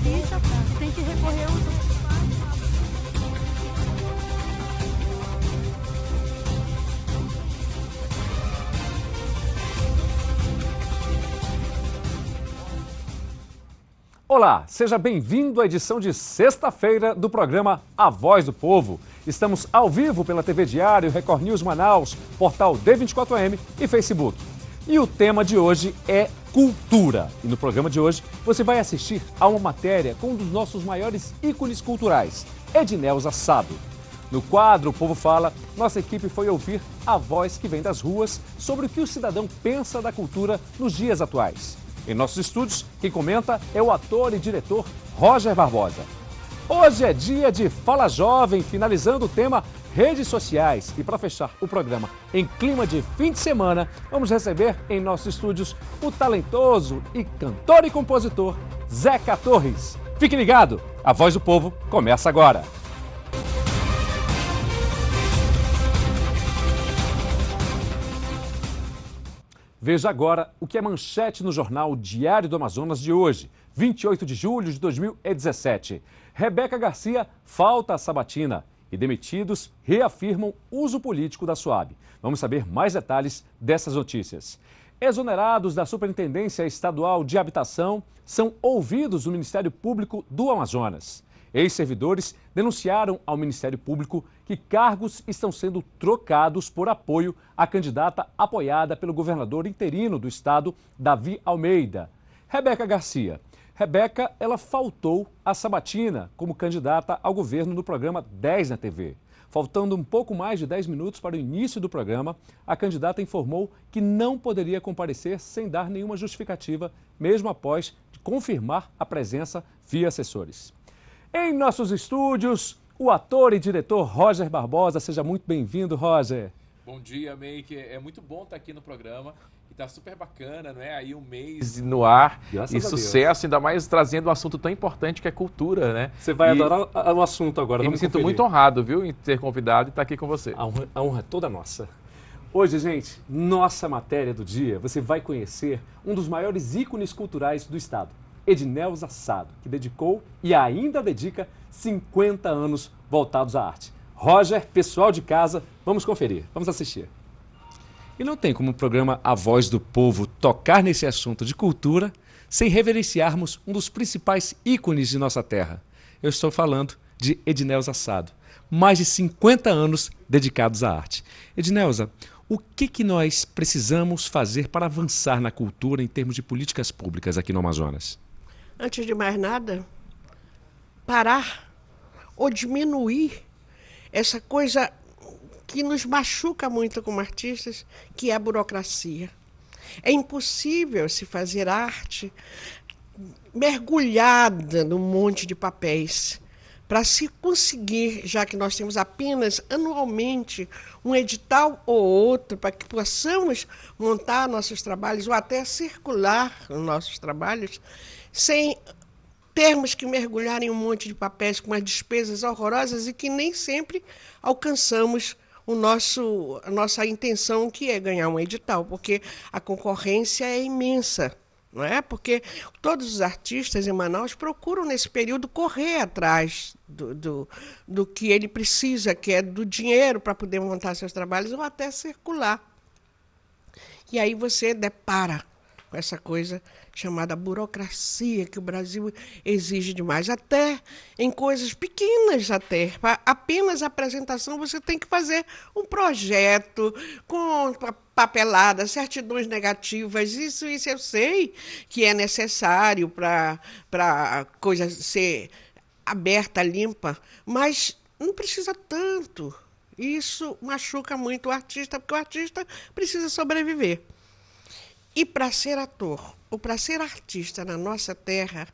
ficha e tem que recorrer aos... Olá, seja bem-vindo à edição de sexta-feira do programa A Voz do Povo. Estamos ao vivo pela TV Diário, Record News Manaus, portal D24M e Facebook. E o tema de hoje é cultura. E no programa de hoje você vai assistir a uma matéria com um dos nossos maiores ícones culturais, Edneuza Sado. No quadro O Povo Fala, nossa equipe foi ouvir a voz que vem das ruas sobre o que o cidadão pensa da cultura nos dias atuais. Em nossos estúdios, quem comenta é o ator e diretor Roger Barbosa. Hoje é dia de Fala Jovem, finalizando o tema redes sociais. E para fechar o programa em clima de fim de semana, vamos receber em nossos estúdios o talentoso e cantor e compositor Zeca Torres. Fique ligado, a Voz do Povo começa agora. Veja agora o que é manchete no jornal Diário do Amazonas de hoje, 28 de julho de 2017. Rebeca Garcia falta a sabatina e demitidos reafirmam uso político da SUAB. Vamos saber mais detalhes dessas notícias. Exonerados da Superintendência Estadual de Habitação são ouvidos no Ministério Público do Amazonas. Ex-servidores denunciaram ao Ministério Público que cargos estão sendo trocados por apoio à candidata apoiada pelo governador interino do estado, Davi Almeida, Rebeca Garcia. Rebeca, ela faltou à sabatina como candidata ao governo no programa 10 na TV. Faltando um pouco mais de 10 minutos para o início do programa, a candidata informou que não poderia comparecer sem dar nenhuma justificativa, mesmo após confirmar a presença via assessores. Em nossos estúdios, o ator e diretor Roger Barbosa. Seja muito bem-vindo, Roger. Bom dia, Meike. É muito bom estar aqui no programa. E tá super bacana, não é? Aí um mês no ar e sucesso, ainda mais trazendo um assunto tão importante que é cultura, né? Você vai adorar o assunto agora. Eu me sinto muito honrado, viu, em ter convidado e estar aqui com você. A honra é toda nossa. Hoje, gente, nossa matéria do dia, você vai conhecer um dos maiores ícones culturais do estado. Edneuza Sado, que dedicou e ainda dedica 50 anos voltados à arte. Roger, pessoal de casa, vamos conferir, vamos assistir. E não tem como o programa A Voz do Povo tocar nesse assunto de cultura sem reverenciarmos um dos principais ícones de nossa terra. Eu estou falando de Edneuza Sado, mais de 50 anos dedicados à arte. Edneuza, o que nós precisamos fazer para avançar na cultura em termos de políticas públicas aqui no Amazonas? Antes de mais nada, parar ou diminuir essa coisa que nos machuca muito como artistas, que é a burocracia. É impossível se fazer arte mergulhada num monte de papéis. Para se conseguir, já que nós temos apenas anualmente um edital ou outro para que possamos montar nossos trabalhos ou até circular os nossos trabalhos, sem termos que mergulhar em um monte de papéis com umas despesas horrorosas e que nem sempre alcançamos a nossa intenção, que é ganhar um edital, porque a concorrência é imensa, não é? Porque todos os artistas em Manaus procuram, nesse período, correr atrás do que ele precisa, que é do dinheiro para poder montar seus trabalhos ou até circular. E aí você depara com essa coisa chamada burocracia, que o Brasil exige demais, até em coisas pequenas até. Para apenas a apresentação você tem que fazer um projeto com papeladas, certidões negativas, isso eu sei que é necessário para a coisa ser aberta, limpa, mas não precisa tanto. Isso machuca muito o artista, porque o artista precisa sobreviver. E para ser ator ou para ser artista na nossa terra,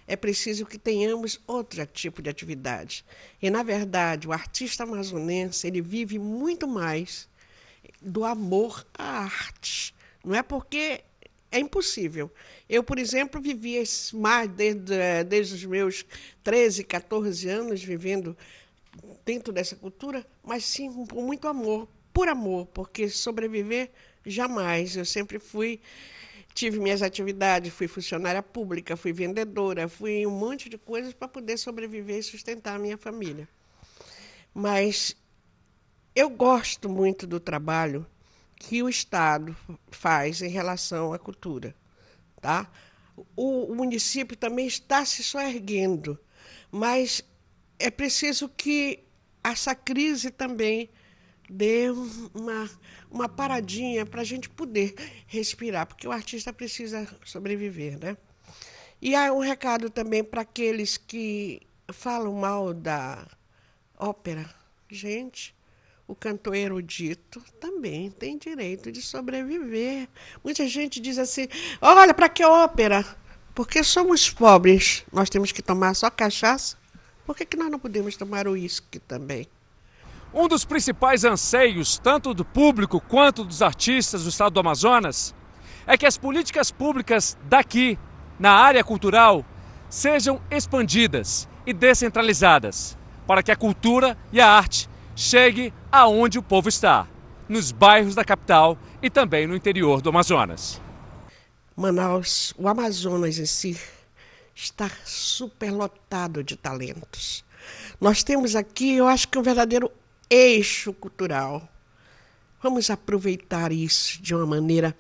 é preciso que tenhamos outro tipo de atividade. E, na verdade, o artista amazonense ele vive muito mais do amor à arte. Não é porque é impossível. Eu, por exemplo, vivi mais desde os meus 13, 14 anos vivendo dentro dessa cultura, mas sim com muito amor, por amor, porque sobreviver jamais. Eu sempre fui tive minhas atividades, fui funcionária pública, fui vendedora, fui um monte de coisas para poder sobreviver e sustentar a minha família. Mas eu gosto muito do trabalho que o Estado faz em relação à cultura, tá? O município também está se soerguendo, mas é preciso que essa crise também dê uma paradinha para a gente poder respirar, porque o artista precisa sobreviver, né? E há um recado também para aqueles que falam mal da ópera. Gente, o cantor erudito também tem direito de sobreviver. Muita gente diz assim, olha, para que ópera? Porque somos pobres, nós temos que tomar só cachaça. Por que nós não podemos tomar uísque também? Um dos principais anseios, tanto do público quanto dos artistas do estado do Amazonas, é que as políticas públicas daqui, na área cultural, sejam expandidas e descentralizadas, para que a cultura e a arte chegue aonde o povo está, nos bairros da capital e também no interior do Amazonas. Manaus, o Amazonas em si, está superlotado de talentos. Nós temos aqui, eu acho que um verdadeiro eixo cultural. Vamos aproveitar isso de uma maneira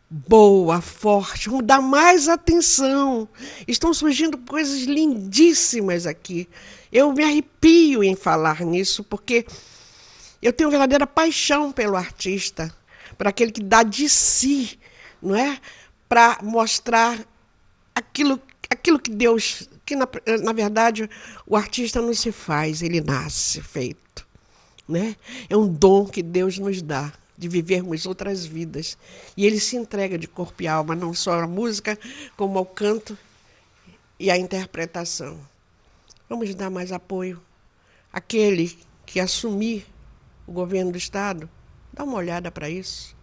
boa, forte, vamos dar mais atenção. Estão surgindo coisas lindíssimas aqui. Eu me arrepio em falar nisso, porque eu tenho verdadeira paixão pelo artista, por aquele que dá de si, não é? Para mostrar aquilo que Deus... que na verdade o artista não se faz, ele nasce feito, né? É um dom que Deus nos dá de vivermos outras vidas, e ele se entrega de corpo e alma, não só à música, como ao canto e à interpretação. Vamos dar mais apoio. Aquele que assumir o governo do estado, dá uma olhada para isso.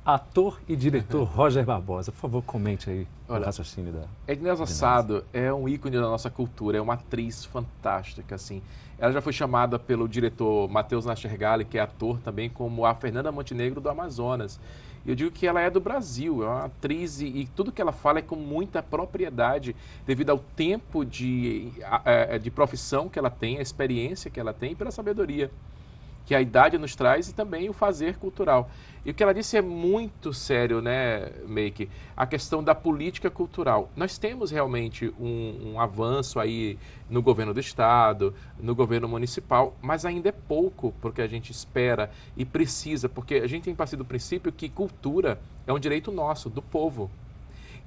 Ator e diretor Roger Barbosa, por favor, comente aí o raciocínio da... Edneuza Sado é um ícone da nossa cultura, é uma atriz fantástica, assim. Ela já foi chamada pelo diretor Matheus Nastergalli, que é ator também, como a Fernanda Montenegro do Amazonas. E eu digo que ela é do Brasil, é uma atriz e tudo que ela fala é com muita propriedade, devido ao tempo de profissão que ela tem, a experiência que ela tem e pela sabedoria que a idade nos traz e também o fazer cultural. E o que ela disse é muito sério, né, Meike? A questão da política cultural. Nós temos realmente um avanço aí no governo do estado, no governo municipal, mas ainda é pouco porque a gente espera e precisa, porque a gente tem partido do princípio que cultura é um direito nosso, do povo.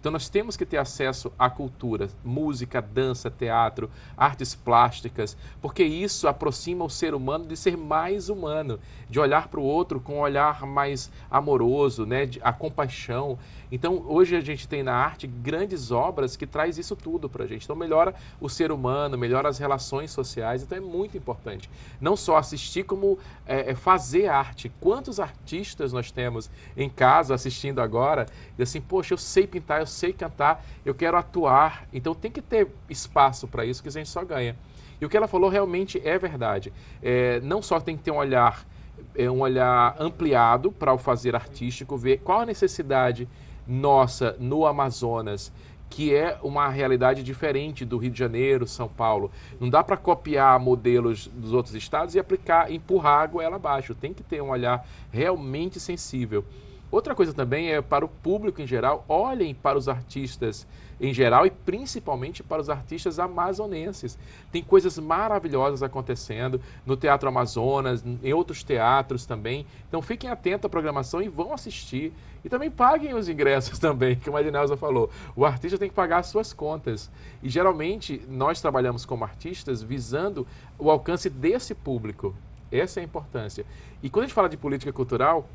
Então nós temos que ter acesso à cultura, música, dança, teatro, artes plásticas, porque isso aproxima o ser humano de ser mais humano, de olhar para o outro com um olhar mais amoroso, né, a compaixão. Então hoje a gente tem na arte grandes obras que traz isso tudo para a gente. Então melhora o ser humano, melhora as relações sociais, então é muito importante. Não só assistir, como fazer arte. Quantos artistas nós temos em casa assistindo agora, e assim, poxa, eu sei pintar, eu sei cantar, eu quero atuar. Então tem que ter espaço para isso, que a gente só ganha. E o que ela falou realmente é verdade. Não só tem que ter um olhar ampliado para o fazer artístico, ver qual a necessidade nossa no Amazonas, que é uma realidade diferente do Rio de Janeiro, São Paulo. Não dá para copiar modelos dos outros estados e aplicar, empurrar a goela abaixo. Tem que ter um olhar realmente sensível. Outra coisa também é para o público em geral, olhem para os artistas em geral e principalmente para os artistas amazonenses. Tem coisas maravilhosas acontecendo no Teatro Amazonas, em outros teatros também. Então fiquem atentos à programação e vão assistir. E também paguem os ingressos também, como a Edneuza falou. O artista tem que pagar as suas contas. E geralmente nós trabalhamos como artistas visando o alcance desse público. Essa é a importância. E quando a gente fala de política cultural,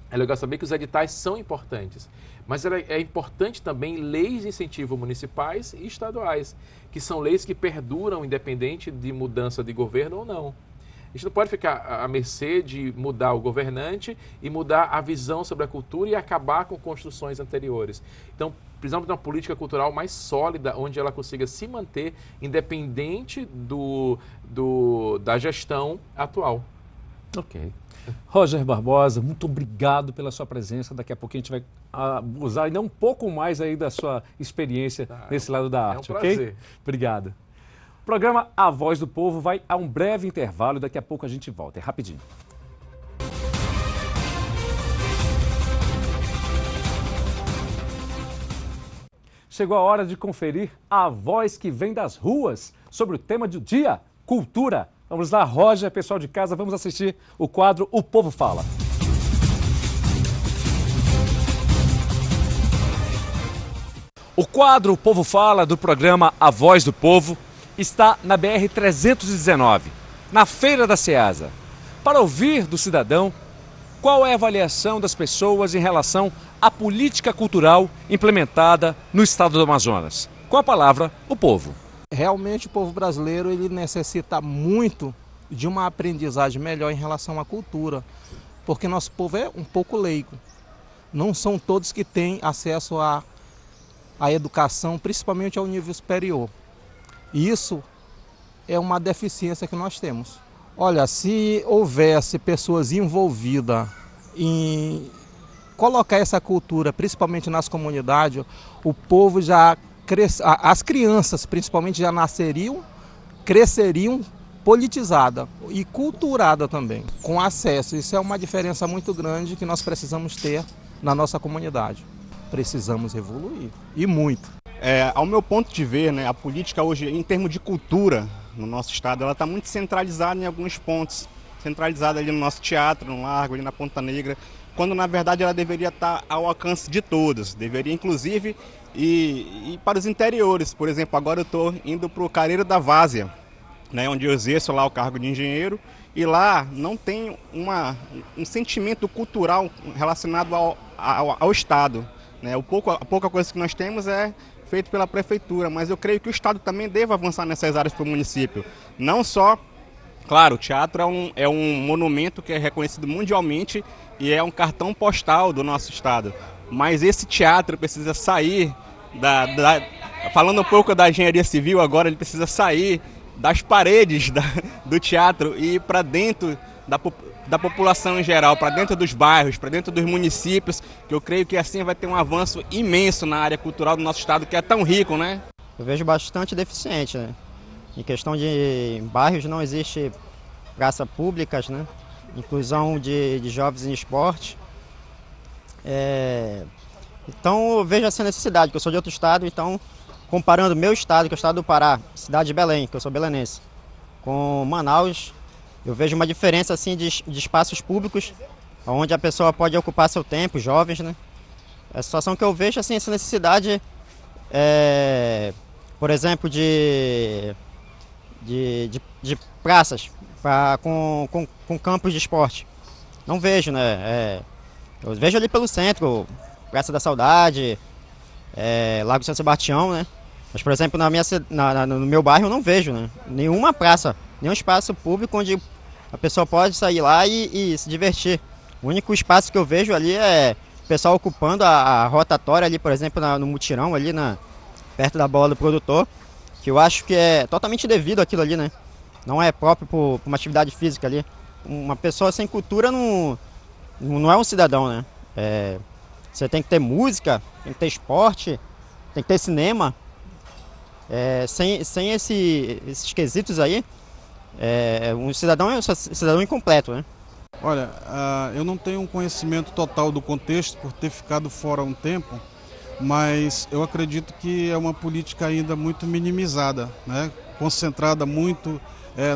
é legal saber que os editais são importantes, mas é importante também leis de incentivo municipais e estaduais, que são leis que perduram independente de mudança de governo ou não. A gente não pode ficar à mercê de mudar o governante e mudar a visão sobre a cultura e acabar com construções anteriores. Então, precisamos de uma política cultural mais sólida, onde ela consiga se manter independente da gestão atual. Ok. Roger Barbosa, muito obrigado pela sua presença. Daqui a pouquinho a gente vai usar ainda um pouco mais aí da sua experiência nesse lado da arte, um prazer. ok? Obrigado. O programa A Voz do Povo vai a um breve intervalo. Daqui a pouco a gente volta. É rapidinho. Chegou a hora de conferir a voz que vem das ruas sobre o tema do dia, cultura. Vamos lá, Roger, pessoal de casa, vamos assistir o quadro O Povo Fala. O quadro O Povo Fala do programa A Voz do Povo está na BR-319, na Feira da Ceasa, para ouvir do cidadão qual é a avaliação das pessoas em relação à política cultural implementada no estado do Amazonas. Com a palavra, o povo. Realmente o povo brasileiro ele necessita muito de uma aprendizagem melhor em relação à cultura, porque nosso povo é um pouco leigo. Não são todos que têm acesso à educação, principalmente ao nível superior. E isso é uma deficiência que nós temos. Olha, se houvesse pessoas envolvidas em colocar essa cultura, principalmente nas comunidades, o povo já as crianças principalmente já nasceriam, cresceriam politizada e culturada também, com acesso. Isso é uma diferença muito grande que nós precisamos ter na nossa comunidade. Precisamos evoluir, e muito. Ao meu ponto de ver, né, a política hoje, em termos de cultura, no nosso estado, ela está muito centralizada em alguns pontos. Centralizada ali no nosso teatro, no Largo, ali na Ponta Negra, quando na verdade ela deveria estar ao alcance de todos. Deveria inclusive ir para os interiores. Por exemplo, agora eu estou indo para o Careiro da Várzea, né, onde eu exerço lá o cargo de engenheiro, e lá não tem um sentimento cultural relacionado ao estado. Né? A pouca coisa que nós temos é feito pela prefeitura, mas eu creio que o estado também deve avançar nessas áreas para o município. Não só, claro, o teatro é um monumento que é reconhecido mundialmente e é um cartão postal do nosso estado, mas esse teatro precisa sair, falando um pouco da engenharia civil agora, ele precisa sair das paredes do teatro e ir para dentro da população em geral, para dentro dos bairros, para dentro dos municípios, que eu creio que assim vai ter um avanço imenso na área cultural do nosso estado, que é tão rico, né? Eu vejo bastante deficiente, né? Em questão de bairros não existe praças públicas, né? Inclusão de jovens em esporte. Então eu vejo essa necessidade, que eu sou de outro estado, então comparando meu estado, que é o estado do Pará, cidade de Belém, que eu sou belenense, com Manaus, eu vejo uma diferença assim de espaços públicos, onde a pessoa pode ocupar seu tempo, jovens, né? A situação que eu vejo assim, essa necessidade, por exemplo, de praças com campos de esporte. Não vejo, né? Eu vejo ali pelo centro, Praça da Saudade, Lago São Sebastião, né? Mas, por exemplo, no meu bairro eu não vejo, né? Nenhuma praça, nenhum espaço público onde a pessoa pode sair lá e se divertir. O único espaço que eu vejo ali é o pessoal ocupando a rotatória ali, por exemplo, no mutirão ali, perto da bola do produtor, que eu acho que é totalmente devido àquilo ali, né? Não é próprio para uma atividade física ali. Uma pessoa sem cultura não é um cidadão, né? Você tem que ter música, tem que ter esporte, tem que ter cinema. Sem esses quesitos aí, um cidadão é um cidadão incompleto, né? Olha, eu não tenho um conhecimento total do contexto por ter ficado fora há um tempo, mas eu acredito que é uma política ainda muito minimizada, né? Concentrada muito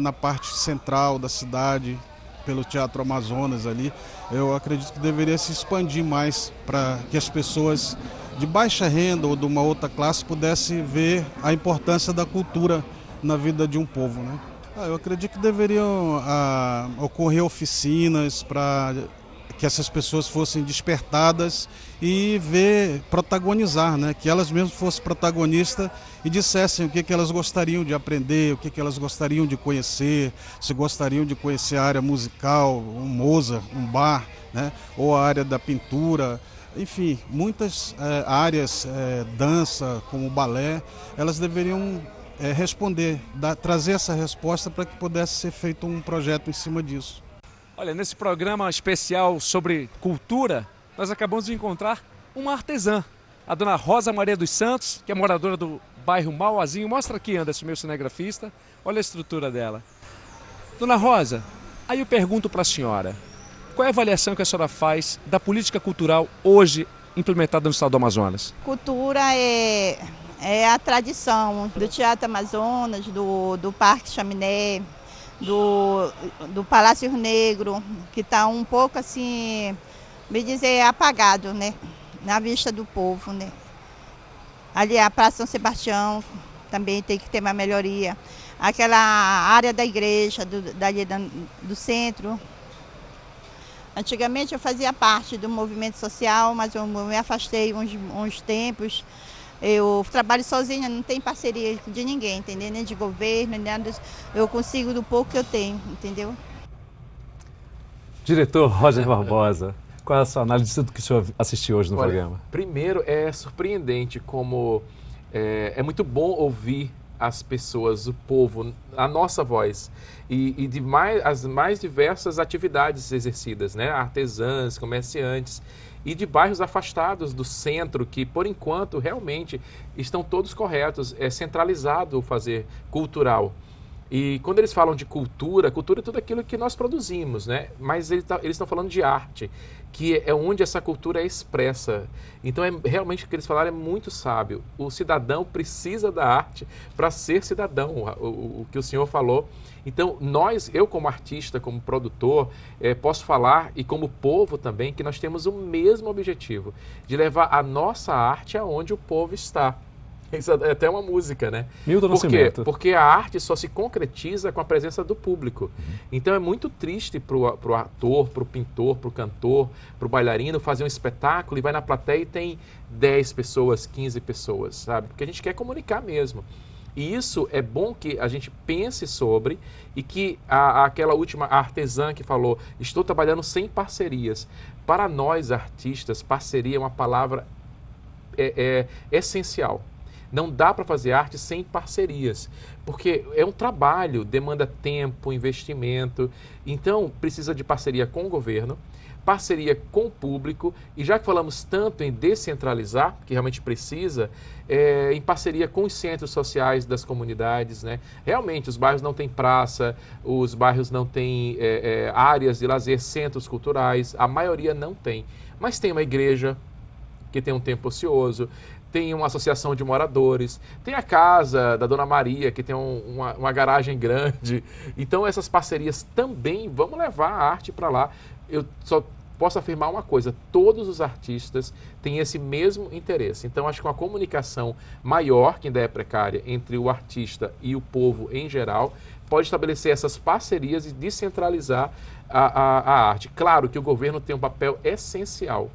na parte central da cidade, pelo Teatro Amazonas ali. Eu acredito que deveria se expandir mais para que as pessoas de baixa renda ou de uma outra classe pudessem ver a importância da cultura na vida de um povo, né? Eu acredito que deveriam ocorrer oficinas para que essas pessoas fossem despertadas e protagonizar, né? Que elas mesmas fossem protagonistas e dissessem o que elas gostariam de aprender, o que elas gostariam de conhecer, se gostariam de conhecer a área musical, um Mozart, um Bach, né? Ou a área da pintura. Enfim, muitas áreas, dança, como balé, elas deveriam trazer essa resposta para que pudesse ser feito um projeto em cima disso. Olha, nesse programa especial sobre cultura, nós acabamos de encontrar uma artesã, a dona Rosa Maria dos Santos, que é moradora do bairro Mauazinho. Mostra aqui, Anderson, meu cinegrafista. Olha a estrutura dela. Dona Rosa, aí eu pergunto para a senhora, qual é a avaliação que a senhora faz da política cultural hoje implementada no estado do Amazonas? Cultura é a tradição do Teatro Amazonas, do Parque Chaminé, do Palácio Negro, que está um pouco assim, bem dizer, apagado, né? Na vista do povo, né? Ali a Praça São Sebastião também tem que ter uma melhoria. Aquela área da igreja, do centro. Antigamente eu fazia parte do movimento social, mas eu me afastei uns tempos. Eu trabalho sozinha, não tenho parceria de ninguém, entendeu? Nem de governo, nem nada. Eu consigo do pouco que eu tenho, entendeu? Diretor Roger Barbosa, qual é a sua análise de tudo que o senhor assistiu hoje no programa? Primeiro, é surpreendente como é muito bom ouvir as pessoas, o povo, a nossa voz e as mais diversas atividades exercidas, né? Artesãs, comerciantes e de bairros afastados do centro que, por enquanto, realmente estão todos corretos. É centralizado o fazer cultural. E quando eles falam de cultura, cultura é tudo aquilo que nós produzimos, né? Mas eles estão falando de arte, que é onde essa cultura é expressa. Então, realmente o que eles falaram é muito sábio. O cidadão precisa da arte para ser cidadão, o que o senhor falou. Então, eu como artista, como produtor, posso falar, e como povo também, que nós temos o mesmo objetivo, de levar a nossa arte aonde o povo está. Isso é até uma música, né? Milton Nascimento. Por quê? Porque a arte só se concretiza com a presença do público. Então é muito triste para o ator, para o pintor, para o cantor, para o bailarino fazer um espetáculo e vai na plateia e tem 10 pessoas, 15 pessoas, sabe? Porque a gente quer comunicar mesmo. E isso é bom que a gente pense sobre e que aquela última artesã que falou, estou trabalhando sem parcerias. Para nós artistas, parceria é uma palavra essencial. Não dá para fazer arte sem parcerias, porque é um trabalho, demanda tempo, investimento. Então, precisa de parceria com o governo, parceria com o público, e já que falamos tanto em descentralizar, que realmente precisa, em parceria com os centros sociais das comunidades, né? Realmente, os bairros não têm praça, os bairros não têm áreas de lazer, centros culturais, a maioria não tem. Mas tem uma igreja que tem um tempo ocioso, tem uma associação de moradores, tem a casa da Dona Maria, que tem uma garagem grande. Então, essas parcerias também, vamos levar a arte para lá. Eu só posso afirmar uma coisa, todos os artistas têm esse mesmo interesse. Então, acho que uma comunicação maior, que ainda é precária, entre o artista e o povo em geral, pode estabelecer essas parcerias e descentralizar a arte. Claro que o governo tem um papel essencial.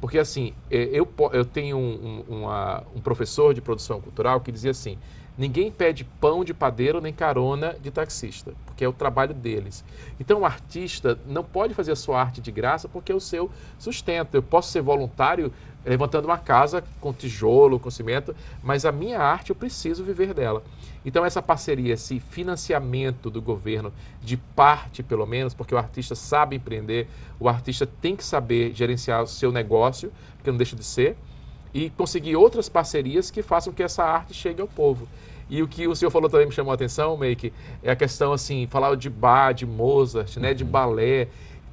Porque, assim, eu tenho um professor de produção cultural que dizia assim, ninguém pede pão de padeiro nem carona de taxista, porque é o trabalho deles. Então, o artista não pode fazer a sua arte de graça porque é o seu sustento. Eu posso ser voluntário levantando uma casa com tijolo, com cimento, mas a minha arte eu preciso viver dela. Então, essa parceria, esse financiamento do governo, de parte pelo menos, porque o artista sabe empreender, o artista tem que saber gerenciar o seu negócio, porque não deixa de ser, e conseguir outras parcerias que façam que essa arte chegue ao povo. E o que o senhor falou também me chamou a atenção, Meike, é a questão, assim, falar de Bach, de Mozart, né, de balé.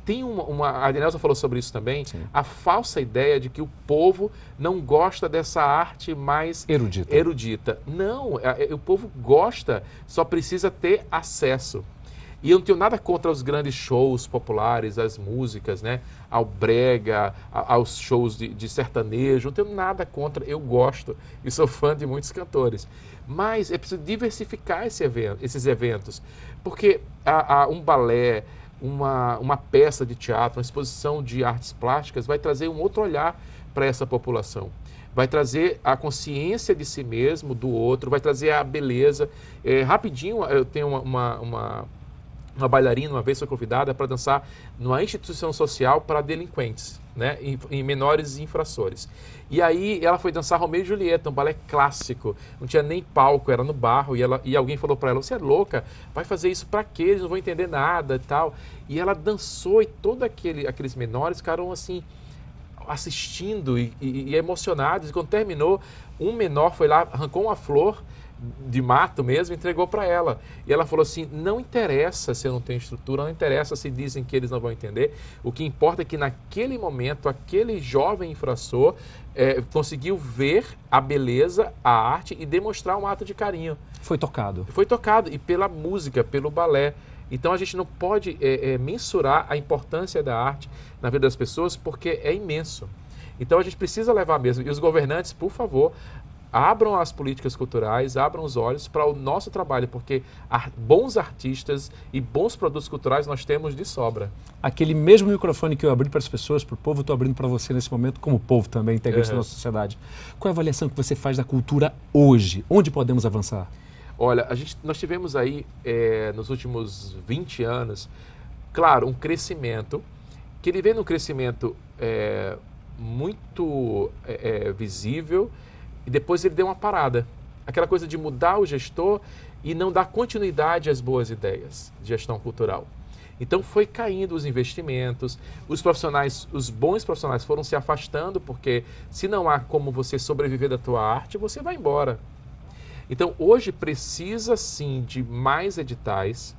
Tem a Denelza falou sobre isso também, sim, a falsa ideia de que o povo não gosta dessa arte mais erudita. Não, o povo gosta, só precisa ter acesso. E eu não tenho nada contra os grandes shows populares, as músicas, né? Ao brega, aos shows de sertanejo, não tenho nada contra, eu gosto e sou fã de muitos cantores. Mas é preciso diversificar esses eventos, porque um balé, uma peça de teatro, uma exposição de artes plásticas vai trazer um outro olhar para essa população. Vai trazer a consciência de si mesmo, do outro, vai trazer a beleza. Rapidinho, eu tenho uma uma bailarina, uma vez foi convidada para dançar numa instituição social para delinquentes, né, em menores infrações. E aí ela foi dançar Romeu e Julieta, um balé clássico, não tinha nem palco, era no barro, e alguém falou para ela, você é louca, vai fazer isso para quê? Eles não vão entender nada e tal. E ela dançou e todos aqueles menores ficaram assim, assistindo e emocionados. E quando terminou, um menor foi lá, arrancou uma flor de mato mesmo, entregou para ela. E ela falou assim, não interessa se eu não tenho estrutura, não interessa se dizem que eles não vão entender, o que importa é que naquele momento, aquele jovem infrator conseguiu ver a beleza, a arte e demonstrar um ato de carinho. Foi tocado. Foi tocado, e pela música, pelo balé. Então a gente não pode mensurar a importância da arte na vida das pessoas, porque é imenso. Então a gente precisa levar mesmo. E os governantes, por favor, abram as políticas culturais, abram os olhos para o nosso trabalho, porque bons artistas e bons produtos culturais nós temos de sobra. Aquele mesmo microfone que eu abri para as pessoas, para o povo, eu estou abrindo para você nesse momento, como povo também, integrante da nossa sociedade. Qual é a avaliação que você faz da cultura hoje? Onde podemos avançar? Olha, nós tivemos aí, nos últimos 20 anos, claro, um crescimento, que ele vem num crescimento muito visível, e depois ele deu uma parada. Aquela coisa de mudar o gestor e não dar continuidade às boas ideias de gestão cultural. Então foi caindo os investimentos, os profissionais, os bons profissionais foram se afastando, porque se não há como você sobreviver da tua arte, você vai embora. Então hoje precisa sim de mais editais,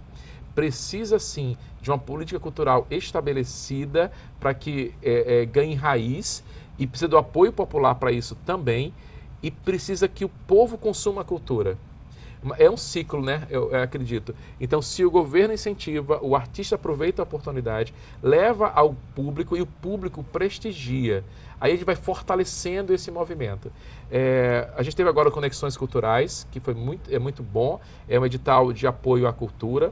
precisa sim de uma política cultural estabelecida para que ganhe raiz, e precisa do apoio popular para isso também, e precisa que o povo consuma a cultura. É um ciclo, né? Eu acredito. Então, se o governo incentiva, o artista aproveita a oportunidade, leva ao público e o público prestigia. Aí a gente vai fortalecendo esse movimento. A gente teve agora Conexões Culturais, que foi muito bom. É um edital de apoio à cultura,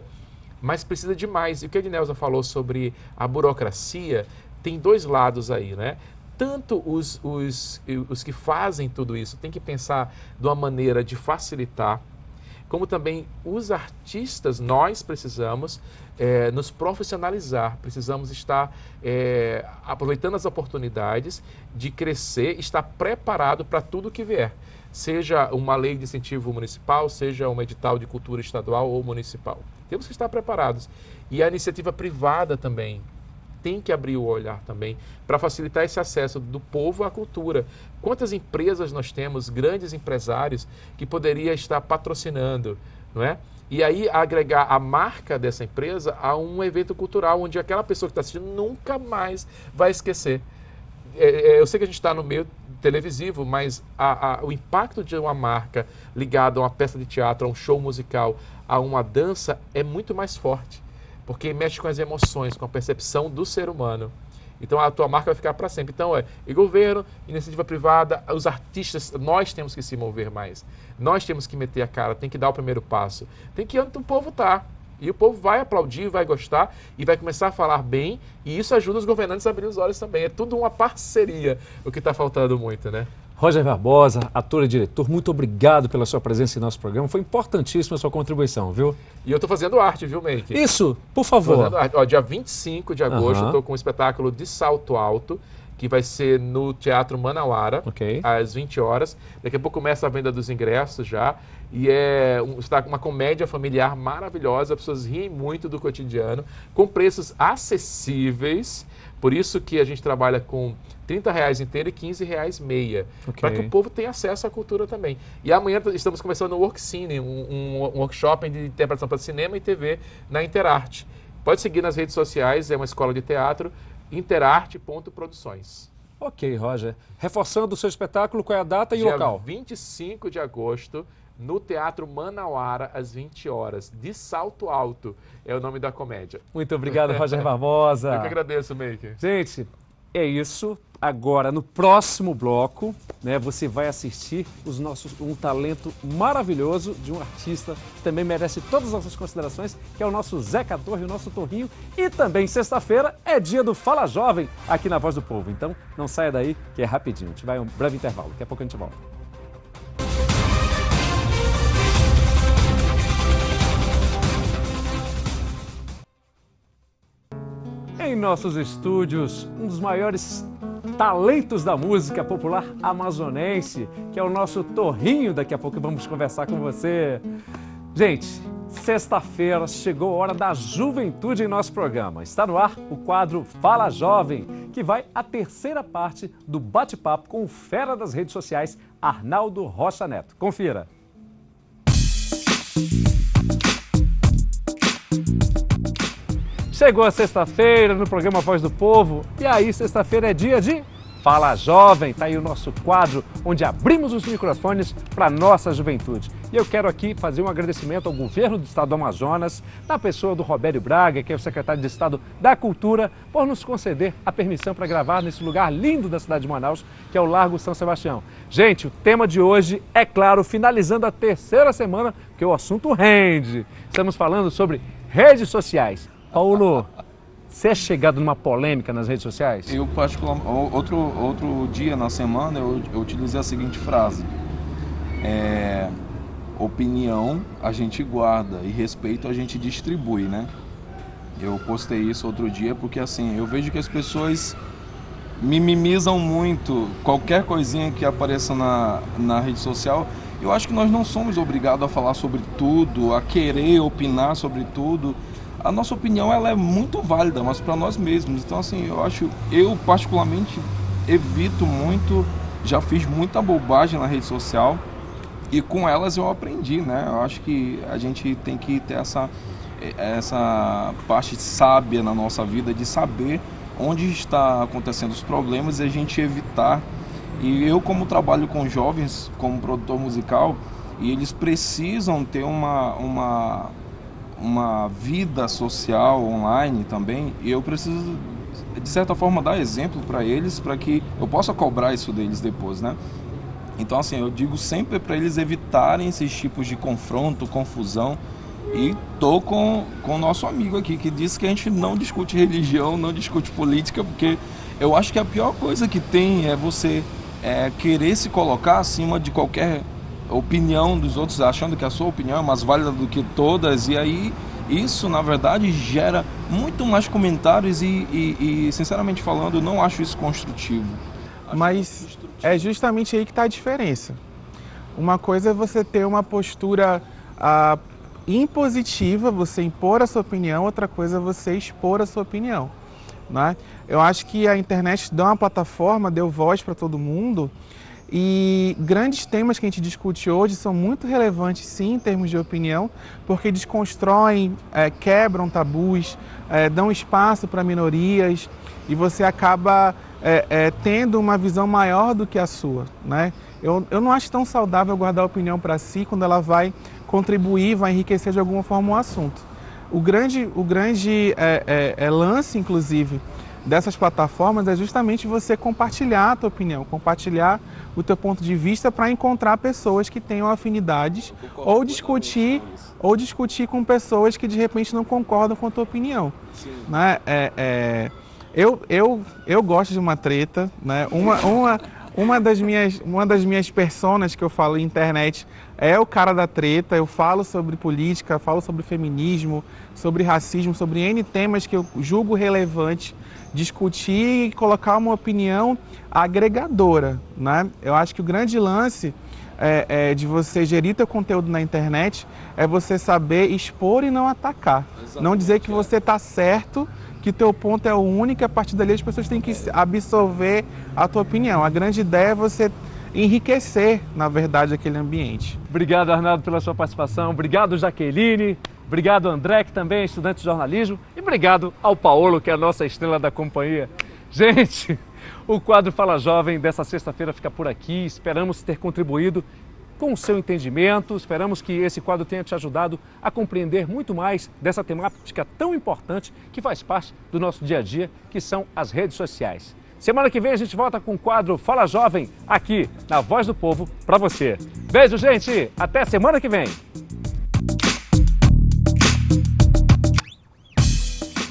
mas precisa de mais. E o que a Ednelza falou sobre a burocracia, tem dois lados aí, né? Tanto os que fazem tudo isso têm que pensar de uma maneira de facilitar, como também os artistas, nós precisamos nos profissionalizar, precisamos estar aproveitando as oportunidades de crescer, estar preparado para tudo que vier, seja uma lei de incentivo municipal, seja um edital de cultura estadual ou municipal. Temos que estar preparados. E a iniciativa privada também tem que abrir o olhar também para facilitar esse acesso do povo à cultura. Quantas empresas nós temos, grandes empresários, que poderia estar patrocinando, não é? E aí agregar a marca dessa empresa a um evento cultural, onde aquela pessoa que está assistindo nunca mais vai esquecer. Eu sei que a gente está no meio televisivo, mas o impacto de uma marca ligada a uma peça de teatro, a um show musical, a uma dança, é muito mais forte. Porque mexe com as emoções, com a percepção do ser humano. Então a tua marca vai ficar para sempre. Então e governo, iniciativa privada, os artistas, nós temos que se mover mais. Nós temos que meter a cara, tem que dar o primeiro passo. Tem que ir onde o povo está. E o povo vai aplaudir, vai gostar e vai começar a falar bem. E isso ajuda os governantes a abrir os olhos também. É tudo uma parceria, o que está faltando muito, né? Roger Barbosa, ator e diretor, muito obrigado pela sua presença em nosso programa. Foi importantíssima a sua contribuição, viu? E eu estou fazendo arte, viu, Meike? Isso, por favor. Dia 25 de agosto, estou com um espetáculo de salto alto, que vai ser no Teatro Manauara, às 20 horas. Daqui a pouco começa a venda dos ingressos já. E está uma comédia familiar maravilhosa, as pessoas riem muito do cotidiano, com preços acessíveis. Por isso que a gente trabalha com R$30 inteiro e R$15 meia, para que o povo tenha acesso à cultura também. E amanhã estamos começando o Workcine, um workshop de interpretação para cinema e TV na Interarte. Pode seguir nas redes sociais, é uma escola de teatro, interarte.produções. Ok, Roger. Reforçando o seu espetáculo, qual é a data e o local? 25 de agosto, no Teatro Manauara, às 20 horas. De salto alto é o nome da comédia. Muito obrigado, Roger Barbosa. Eu que agradeço, Meike. Gente, é isso. Agora, no próximo bloco, né, você vai assistir um talento maravilhoso de um artista que também merece todas as nossas considerações, que é o nosso Zeca Torre, o nosso Torrinho. E também, sexta-feira, é dia do Fala Jovem aqui na Voz do Povo. Então, não saia daí, que é rapidinho. A gente vai um breve intervalo. Daqui a pouco a gente volta. nossos estúdios, um dos maiores talentos da música popular amazonense, que é o nosso Torrinho. Daqui a pouco vamos conversar com você. Gente, sexta-feira chegou a hora da juventude em nosso programa. Está no ar o quadro Fala Jovem, que vai à terceira parte do bate-papo com o fera das redes sociais, Arnaldo Rocha Neto. Confira. Chegou a sexta-feira no programa Voz do Povo, e aí sexta-feira é dia de Fala Jovem. Tá aí o nosso quadro onde abrimos os microfones para a nossa juventude. E eu quero aqui fazer um agradecimento ao governo do estado do Amazonas, na pessoa do Robério Braga, que é o secretário de Estado da Cultura, por nos conceder a permissão para gravar nesse lugar lindo da cidade de Manaus, que é o Largo São Sebastião. Gente, o tema de hoje é, claro, finalizando a terceira semana, porque o assunto rende. Estamos falando sobre redes sociais. Paulo, você é chegado numa polêmica nas redes sociais? Eu, particularmente, outro dia na semana, eu utilizei a seguinte frase. Opinião a gente guarda e respeito a gente distribui, né? Eu postei isso outro dia porque, assim, eu vejo que as pessoas mimimizam muito qualquer coisinha que apareça na rede social. Eu acho que nós não somos obrigados a falar sobre tudo, a querer opinar sobre tudo. A nossa opinião, ela é muito válida, mas para nós mesmos. Então, assim, eu particularmente evito muito, já fiz muita bobagem na rede social e com elas eu aprendi, né? Eu acho que a gente tem que ter essa parte sábia na nossa vida de saber onde está acontecendo os problemas e a gente evitar. E eu, como trabalho com jovens, como produtor musical, e eles precisam ter uma vida social online também, e eu preciso, de certa forma, dar exemplo para eles, para que eu possa cobrar isso deles depois, né? Então, assim, eu digo sempre para eles evitarem esses tipos de confronto, confusão, e tô com o nosso amigo aqui, que disse que a gente não discute religião, não discute política, porque eu acho que a pior coisa que tem é você querer se colocar acima de qualquer opinião dos outros, achando que a sua opinião é mais válida do que todas, e aí isso, na verdade, gera muito mais comentários e sinceramente falando, eu não acho isso construtivo. Mas é justamente aí que está a diferença. Uma coisa é você ter uma postura impositiva, você impor a sua opinião, outra coisa é você expor a sua opinião, né? Eu acho que a internet deu uma plataforma, deu voz para todo mundo. E grandes temas que a gente discute hoje são muito relevantes, sim, em termos de opinião, porque desconstroem, quebram tabus, dão espaço para minorias, e você acaba tendo uma visão maior do que a sua, né? Eu não acho tão saudável guardar a opinião para si quando ela vai contribuir, vai enriquecer de alguma forma o assunto. O grande lance, inclusive, dessas plataformas é justamente você compartilhar a tua opinião, compartilhar o teu ponto de vista para encontrar pessoas que tenham afinidades ou discutir com pessoas que de repente não concordam com a tua opinião, né? Eu gosto de uma treta, né? Uma das minhas personas que eu falo na internet é o cara da treta. Eu falo sobre política, falo sobre feminismo, sobre racismo, sobre N temas que eu julgo relevante discutir e colocar uma opinião agregadora, né? Eu acho que o grande lance de você gerir teu conteúdo na internet é você saber expor e não atacar. Exatamente. Não dizer que você está certo, que teu ponto é o único, e a partir dali as pessoas têm que absorver a tua opinião. A grande ideia é você enriquecer, na verdade, aquele ambiente. Obrigado, Arnaldo, pela sua participação. Obrigado, Jaqueline. Obrigado, André, que também é estudante de jornalismo. E obrigado ao Paulo, que é a nossa estrela da companhia. Gente, o quadro Fala Jovem dessa sexta-feira fica por aqui. Esperamos ter contribuído com o seu entendimento. Esperamos que esse quadro tenha te ajudado a compreender muito mais dessa temática tão importante que faz parte do nosso dia a dia, que são as redes sociais. Semana que vem a gente volta com o quadro Fala Jovem, aqui na Voz do Povo, para você. Beijo, gente! Até semana que vem!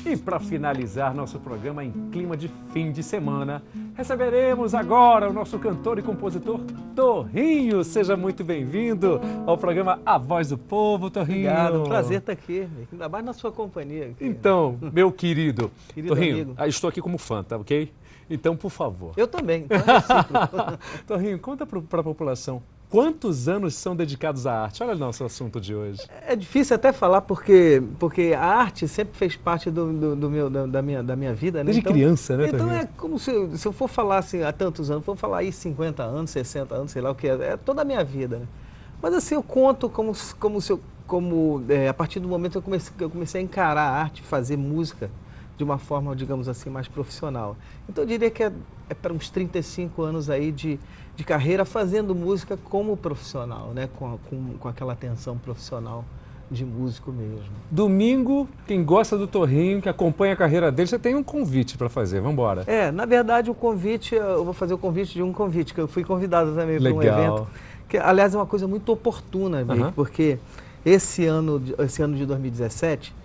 E para finalizar nosso programa em clima de fim de semana, receberemos agora o nosso cantor e compositor Torrinho. Seja muito bem-vindo ao programa A Voz do Povo, Torrinho. Obrigado, prazer estar aqui, ainda mais na sua companhia. Aqui. Então, meu querido Torrinho, amigo. Estou aqui como fã, tá ok? Então, por favor. Eu também, então é Torrinho, conta para a população. Quantos anos são dedicados à arte? Olha o nosso assunto de hoje. É difícil até falar porque a arte sempre fez parte da minha vida. Né? Desde criança, né? Então é como se eu for falar assim, há tantos anos, for falar aí 50 anos, 60 anos, sei lá o que é toda a minha vida. Né? Mas assim, eu conto a partir do momento que eu comecei a encarar a arte, fazer música de uma forma, digamos assim, mais profissional. Então eu diria que é para uns 35 anos aí de carreira fazendo música como profissional, né? Com aquela atenção profissional de músico mesmo. Domingo, quem gosta do Torrinho, que acompanha a carreira dele, você tem um convite para fazer, vamos embora. Na verdade o convite, eu vou fazer o convite de um convite, que eu fui convidado também para um evento, que aliás é uma coisa muito oportuna, porque esse ano de 2017,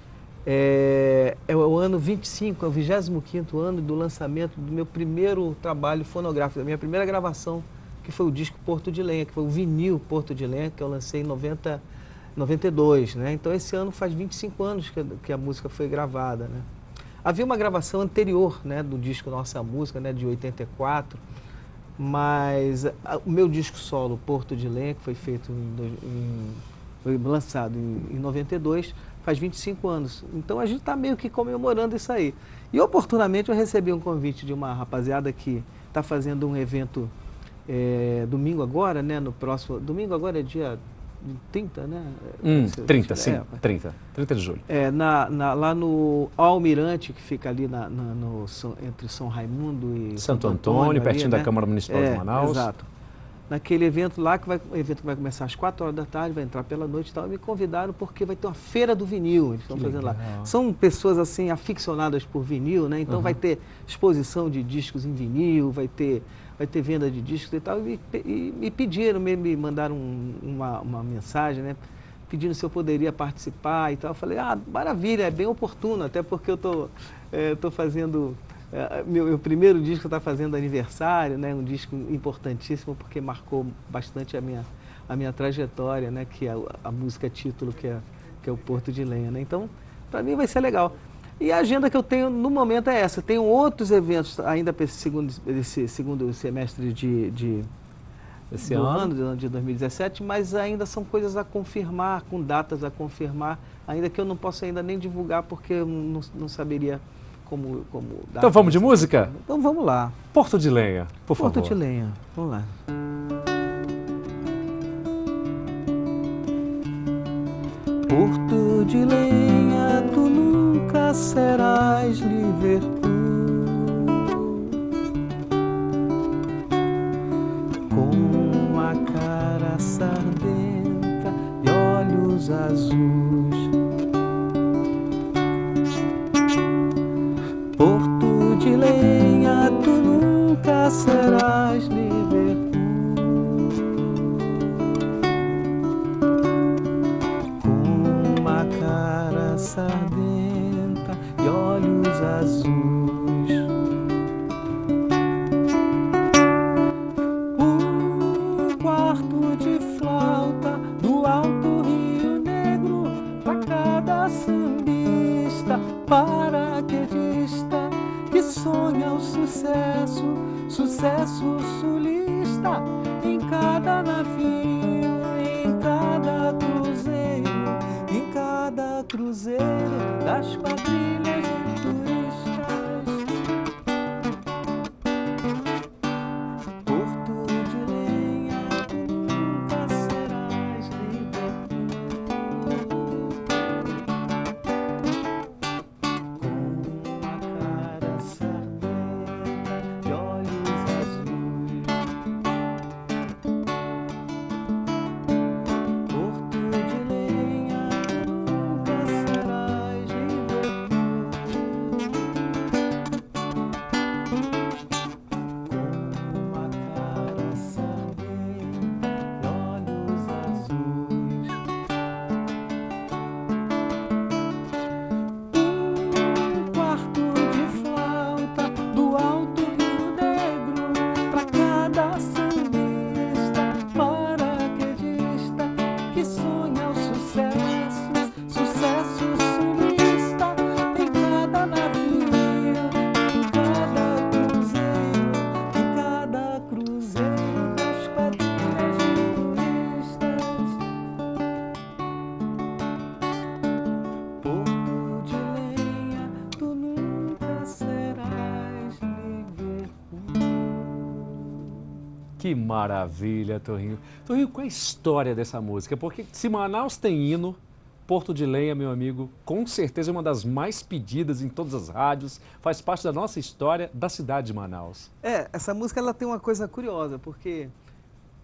é o ano 25, é o 25º ano do lançamento do meu primeiro trabalho fonográfico, da minha primeira gravação, que foi o disco Porto de Lenha, que foi o vinil Porto de Lenha, que eu lancei em 92, né? Então esse ano faz 25 anos que a música foi gravada, né? Havia uma gravação anterior, né, do disco Nossa Música, né, de 84, mas o meu disco solo Porto de Lenha, que foi feito foi lançado em 92, faz 25 anos. Então a gente está meio que comemorando isso aí. E oportunamente eu recebi um convite de uma rapaziada que está fazendo um evento domingo agora, né? No próximo. Domingo agora é dia 30, né? 30, sim. 30 de julho. Lá no Almirante, que fica ali entre São Raimundo e Santo Antônio, pertinho da Câmara Municipal de Manaus. Exato. Naquele evento lá, o evento vai começar às 4 horas da tarde, vai entrar pela noite e tal, me convidaram porque vai ter uma feira do vinil, eles estão fazendo lá. São pessoas assim, aficionadas por vinil, né? Então vai ter exposição de discos em vinil, vai ter venda de discos e tal, e me pediram, me mandaram uma mensagem, né? Pedindo se eu poderia participar e tal. Eu falei, maravilha, é bem oportuno, até porque eu tô fazendo... Meu primeiro disco está fazendo aniversário, né? Um disco importantíssimo porque marcou bastante a minha trajetória, né? Que é a música título, que é o Porto de Lenha, né? Então, para mim vai ser legal. E a agenda que eu tenho no momento é essa. Tenho outros eventos ainda para esse segundo semestre esse do ano de 2017, mas ainda são coisas a confirmar, com datas a confirmar, ainda que eu não possa ainda nem divulgar porque eu não saberia como dar. Então vamos de música? Então vamos lá. Porto de Lenha, por favor. Porto de Lenha, vamos lá. Porto de Lenha, tu nunca serás Liverpool. Com a cara sardenta e olhos azuis. Porto de Lenha, tu nunca serás Liverpool. Com uma cara sardenta e olhos azuis. Um quarto de flauta do Alto Rio Negro pra cada sambista, paraquedista que sonha o sucesso sulista. Que maravilha, Torinho. Torinho, qual é a história dessa música? Porque se Manaus tem hino, Porto de Lenha, meu amigo, com certeza é uma das mais pedidas em todas as rádios, faz parte da nossa história da cidade de Manaus. Essa música ela tem uma coisa curiosa, porque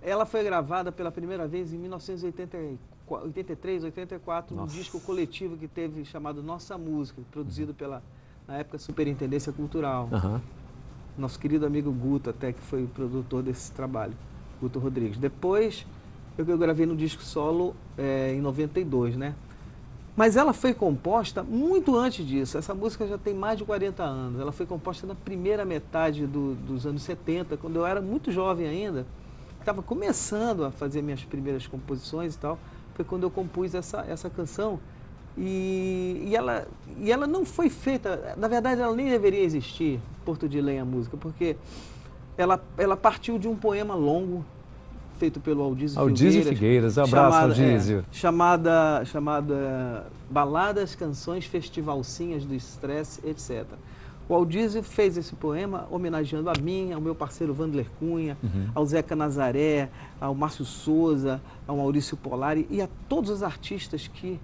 ela foi gravada pela primeira vez em 1983, 84, num disco coletivo que teve chamado Nossa Música, produzido pela, na época, Superintendência Cultural. Nosso querido amigo Guto, até que foi o produtor desse trabalho, Guto Rodrigues. Depois, eu gravei no disco solo em 92, né? Mas ela foi composta muito antes disso. Essa música já tem mais de 40 anos. Ela foi composta na primeira metade dos anos 70, quando eu era muito jovem ainda. Estava começando a fazer minhas primeiras composições e tal. Foi quando eu compus essa canção. E ela não foi feita... Na verdade, ela nem deveria existir, Porto de Lenha, a música, porque ela partiu de um poema longo, feito pelo Aldísio Figueiras. Abraço, Aldísio. Chamada Baladas, Canções, Festivalcinhas do Estresse, etc. O Aldísio fez esse poema homenageando a mim, ao meu parceiro Wandler Cunha, ao Zeca Nazaré, ao Márcio Souza, ao Maurício Polari e a todos os artistas que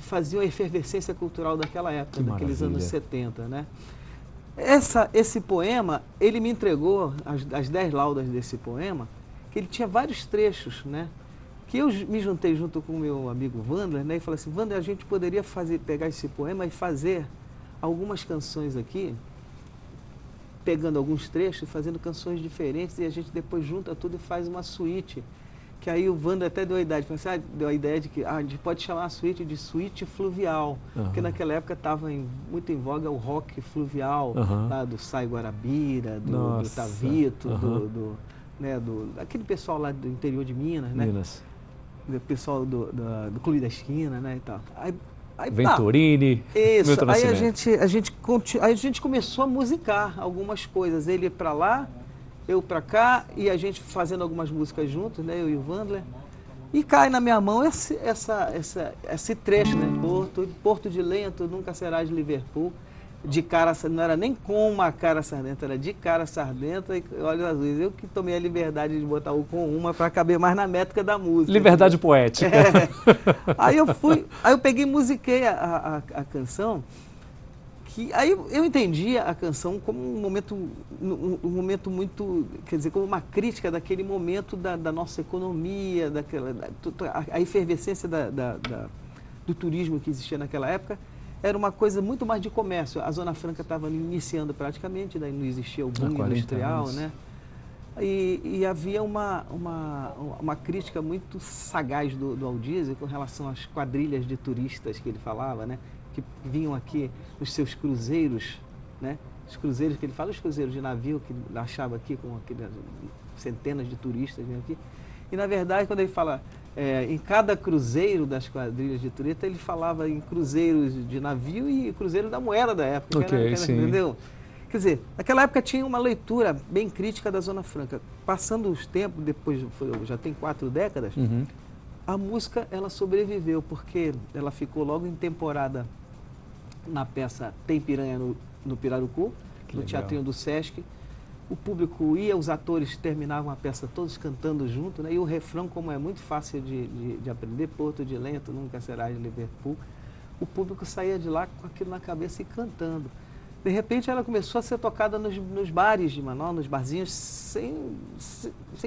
faziam a efervescência cultural daquela época, daqueles anos 70, né? Esse poema, ele me entregou as 10 laudas desse poema, que ele tinha vários trechos, né? Que eu me juntei junto com o meu amigo Wandler, né? E falei assim, Wandler, a gente poderia pegar esse poema e fazer algumas canções aqui, pegando alguns trechos, fazendo canções diferentes, e a gente depois junta tudo e faz uma suíte. Que aí o Wandler até deu a ideia, deu a ideia de que a gente pode chamar a suíte de suíte fluvial, porque naquela época estava muito em voga o rock fluvial, lá do Sai Guarabira, do Tavito, aquele pessoal lá do interior de Minas, né? O pessoal do Clube da Esquina, né, e tal. Aí, Venturini, isso, aí a gente começou a musicar algumas coisas, ele para lá, eu para cá, e a gente fazendo algumas músicas juntos, né, eu e o Wandler, e cai na minha mão esse trecho, né, Porto de Lenha, tu nunca serás de Liverpool, de cara, não era nem com uma cara sardenta, era de cara sardenta e olhos azuis. Eu que tomei a liberdade de botar o com uma para caber mais na métrica da música. Liberdade poética. Aí eu peguei e musiquei a canção, aí eu entendi a canção como um momento muito, quer dizer, como uma crítica daquele momento da nossa economia, a efervescência do turismo que existia naquela época. Era uma coisa muito mais de comércio. A Zona Franca estava iniciando praticamente, daí não existia o boom industrial, né? E havia uma crítica muito sagaz do Aldísio com relação às quadrilhas de turistas que ele falava, né? Que vinham aqui nos seus cruzeiros, né? Os cruzeiros que ele fala, os cruzeiros de navio que ele achava aqui com aquelas centenas de turistas vinham aqui. E, na verdade, quando ele fala em cada cruzeiro das quadrilhas de turista, ele falava em cruzeiros de navio e cruzeiro da moeda da época. Entendeu? Quer dizer, naquela época tinha uma leitura bem crítica da Zona Franca. Passando os tempos, depois, já tem 4 décadas, a música ela sobreviveu, porque ela ficou logo intemporada na peça Tem Piranha no Pirarucu, no Teatrinho do Sesc. O público ia, os atores terminavam a peça todos cantando junto, né? E o refrão, como é muito fácil de aprender, Porto de Lenha, tu nunca serás de Liverpool, o público saía de lá com aquilo na cabeça e cantando. De repente ela começou a ser tocada nos bares de Manaus, nos barzinhos, sem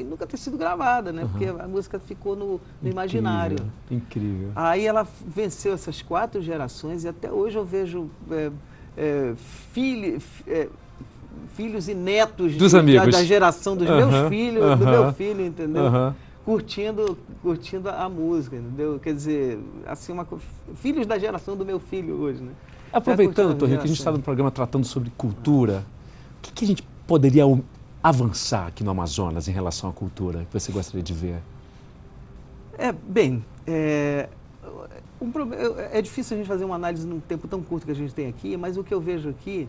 nunca ter sido gravada, né? Porque a música ficou no imaginário. Incrível. Aí ela venceu essas 4 gerações e até hoje eu vejo filhos e netos da geração dos meus filhos, do meu filho, entendeu? Curtindo a música, entendeu? Quer dizer, assim, filhos da geração do meu filho hoje, né? Aproveitando, Torinho, que a gente está no programa tratando sobre cultura, o que a gente poderia avançar aqui no Amazonas em relação à cultura que você gostaria de ver? É difícil a gente fazer uma análise num tempo tão curto que a gente tem aqui, mas o que eu vejo aqui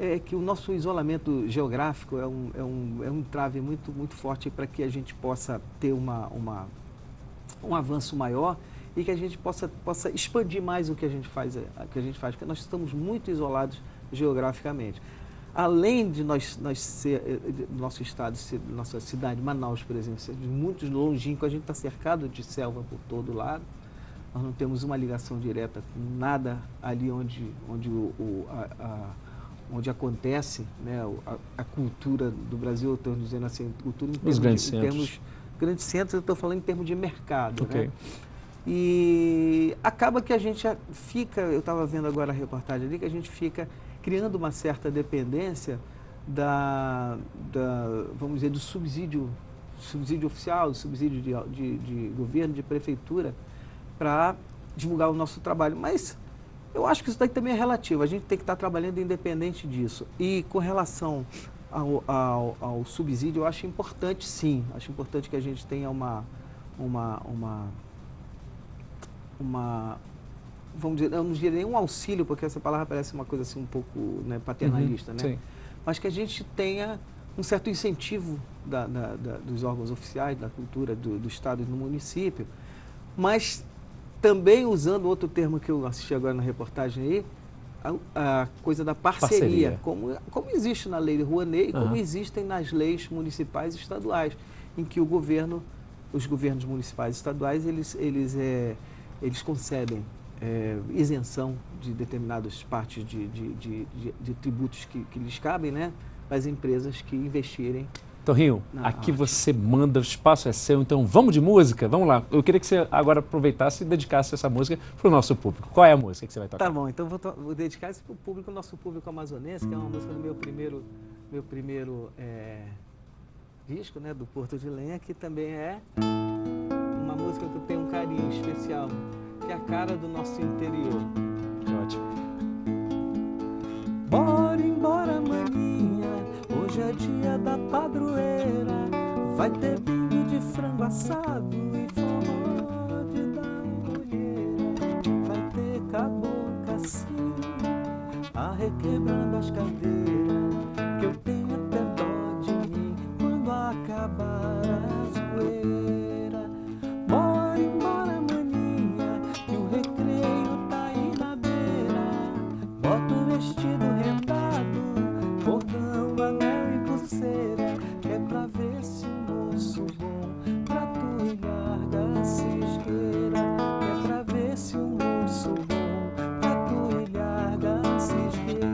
é que o nosso isolamento geográfico é um trave muito, muito forte para que a gente possa ter um avanço maior e que a gente possa expandir mais o que a gente faz, porque nós estamos muito isolados geograficamente. além de nosso estado, nossa cidade, Manaus, por exemplo, ser muito longínquo, a gente está cercado de selva por todo lado. Nós não temos uma ligação direta com nada ali onde acontece, né, a cultura do Brasil. Eu estou dizendo assim, cultura em termos grandes centros, eu estou falando em termos de mercado. Okay. Né? E acaba que a gente fica, eu estava vendo agora a reportagem ali, que a gente fica criando uma certa dependência vamos dizer, do subsídio oficial, do subsídio de governo, de prefeitura, para divulgar o nosso trabalho. Mas eu acho que isso daí também é relativo, a gente tem que estar trabalhando independente disso. E com relação ao subsídio, eu acho importante, sim, acho importante que a gente tenha vamos dizer, eu não diria nem um auxílio, porque essa palavra parece uma coisa assim um pouco, né, paternalista, né? Sim. Mas que a gente tenha um certo incentivo dos órgãos oficiais, da cultura do Estado e do município, mas também usando outro termo que eu assisti agora na reportagem aí, a coisa da parceria. Como existe na lei de Rouanet e como existem nas leis municipais e estaduais, em que os governos municipais e estaduais, eles concedem isenção de determinadas partes de tributos que lhes cabem, né, para as empresas que investirem. Torrinho, aqui você manda, o espaço é seu, então vamos de música? Vamos lá. Eu queria que você agora aproveitasse e dedicasse essa música para o nosso público. Qual é a música que você vai tocar? Tá bom, então vou dedicar isso para o público, nosso público amazonense, que é uma música do meu primeiro disco, né, do Porto de Lenha, que também é uma música que eu tenho um carinho especial, que é a cara do nosso interior. Ótimo. Bora embora, maninha, hoje é dia da padroeira. Vai ter bingo de frango assado e forró de dar olheira. Vai ter cabocla sim, arrequebrando as cadeiras, que eu tenho até dó de mim quando acabar a zoeira. Bora embora, maninha, que o recreio tá aí na beira. Bota o vestido rendado, cordão, anel e pulseira, que é pra ver se o moço bom pra tu e larga a cisqueira, que é pra ver se o moço bom pra tu e larga a cisqueira.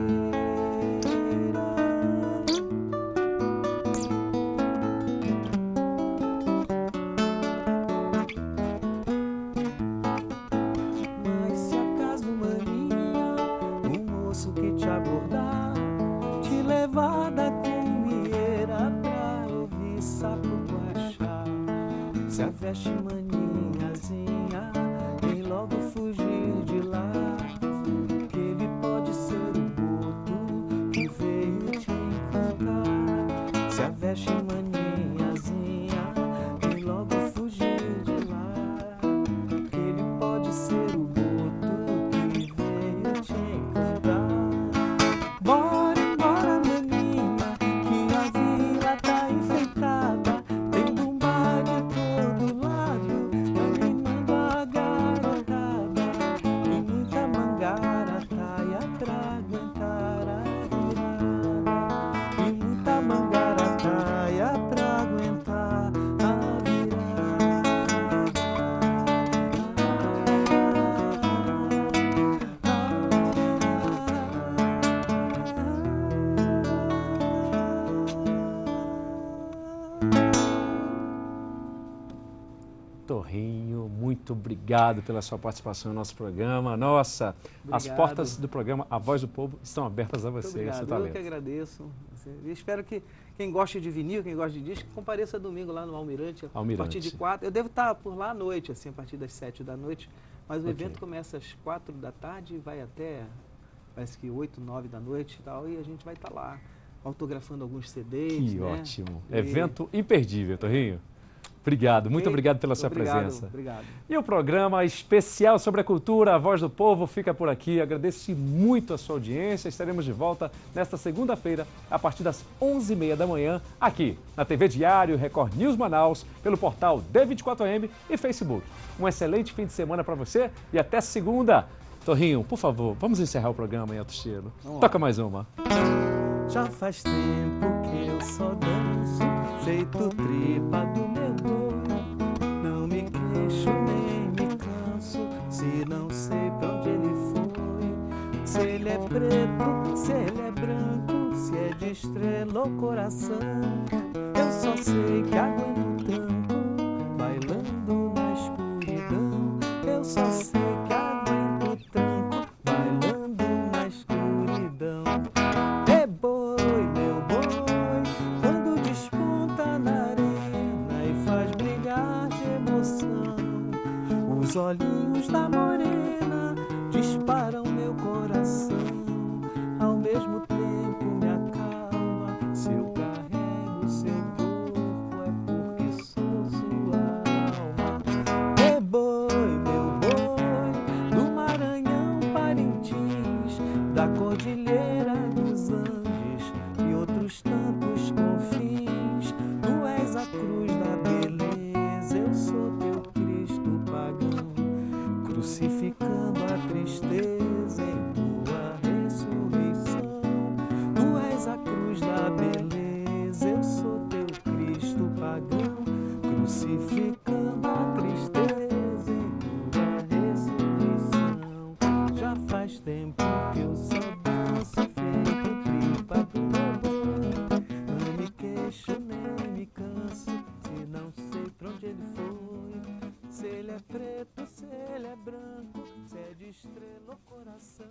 Mas se acaso, maninha, o moço que te abordar, te levar da cumieira pra ouvir sapo guaxá, se a veste maninhazinha, vem logo fugir de lá, que ele pode ser o boto que veio te encantar. Se a veste maninhazinha, vem logo fugir de lá, que ele pode ser o boto que veio te encantar. Bora embora, maninha, que a vila tá enfeitada, tem bumbá de todo lado, animando a garotada, e muita mangarataia pra aguentar a virada, e muita mangarataia pra aguentar a Torrinho, muito obrigado pela sua participação no nosso programa. Nossa, as Obrigado. portas do programa A Voz do Povo estão abertas a Muito você, obrigado. seu Eu talento. que agradeço. E espero que quem gosta de vinil, quem gosta de disco, compareça domingo lá no Almirante, a partir de 4. Eu devo estar por lá à noite, assim, a partir das 7 da noite, mas o evento começa às 4 da tarde e vai até, parece que 8, 9 da noite e tal, e a gente vai estar lá autografando alguns CDs. Que né? ótimo. E... Evento imperdível, Torrinho. Obrigado, muito obrigado pela sua presença. Obrigado. E o programa especial sobre a cultura, A Voz do Povo, fica por aqui. Agradeço muito a sua audiência. Estaremos de volta nesta segunda-feira, a partir das 11h30 da manhã, aqui na TV Diário, Record News Manaus, pelo portal D24M e Facebook. Um excelente fim de semana para você e até segunda. Torrinho, por favor, vamos encerrar o programa em alto estilo. Toca mais uma. Já faz tempo que eu só danço, feito tripa do meu boi. Não me queixo nem me canso, se não sei pra onde ele foi. Se ele é preto, se ele é branco, se é de estrela ou coração. Eu só sei que aguento o tranco, bailando na escuridão. Eu só sei que aguento o tranco, bailando na escuridão. É boi, meu boi, quando desponta na arena e faz brilhar de emoção. Os olhinhos da morena disparam meu coração, ao mesmo tempo me acalma. Se eu carrego seu corpo é porque sou sua alma. É boi, meu boi, do Maranhão, Parintins, da Cordilheira dos Andes e outros tantos confins. Tu és a cruz da beleza, eu sou teu Cristo pagão, crucificando a tristeza em tua ressurreição. Tu és a cruz da beleza, eu sou teu Cristo pagão, crucificando a tristeza em tua ressurreição. Já faz tempo que eu só danço, feito tripa do meu boi. Não me queixo nem me canso, se não sei pra onde ele foi. Se ele é preto, se ele é branco, se é de estrela ou coração.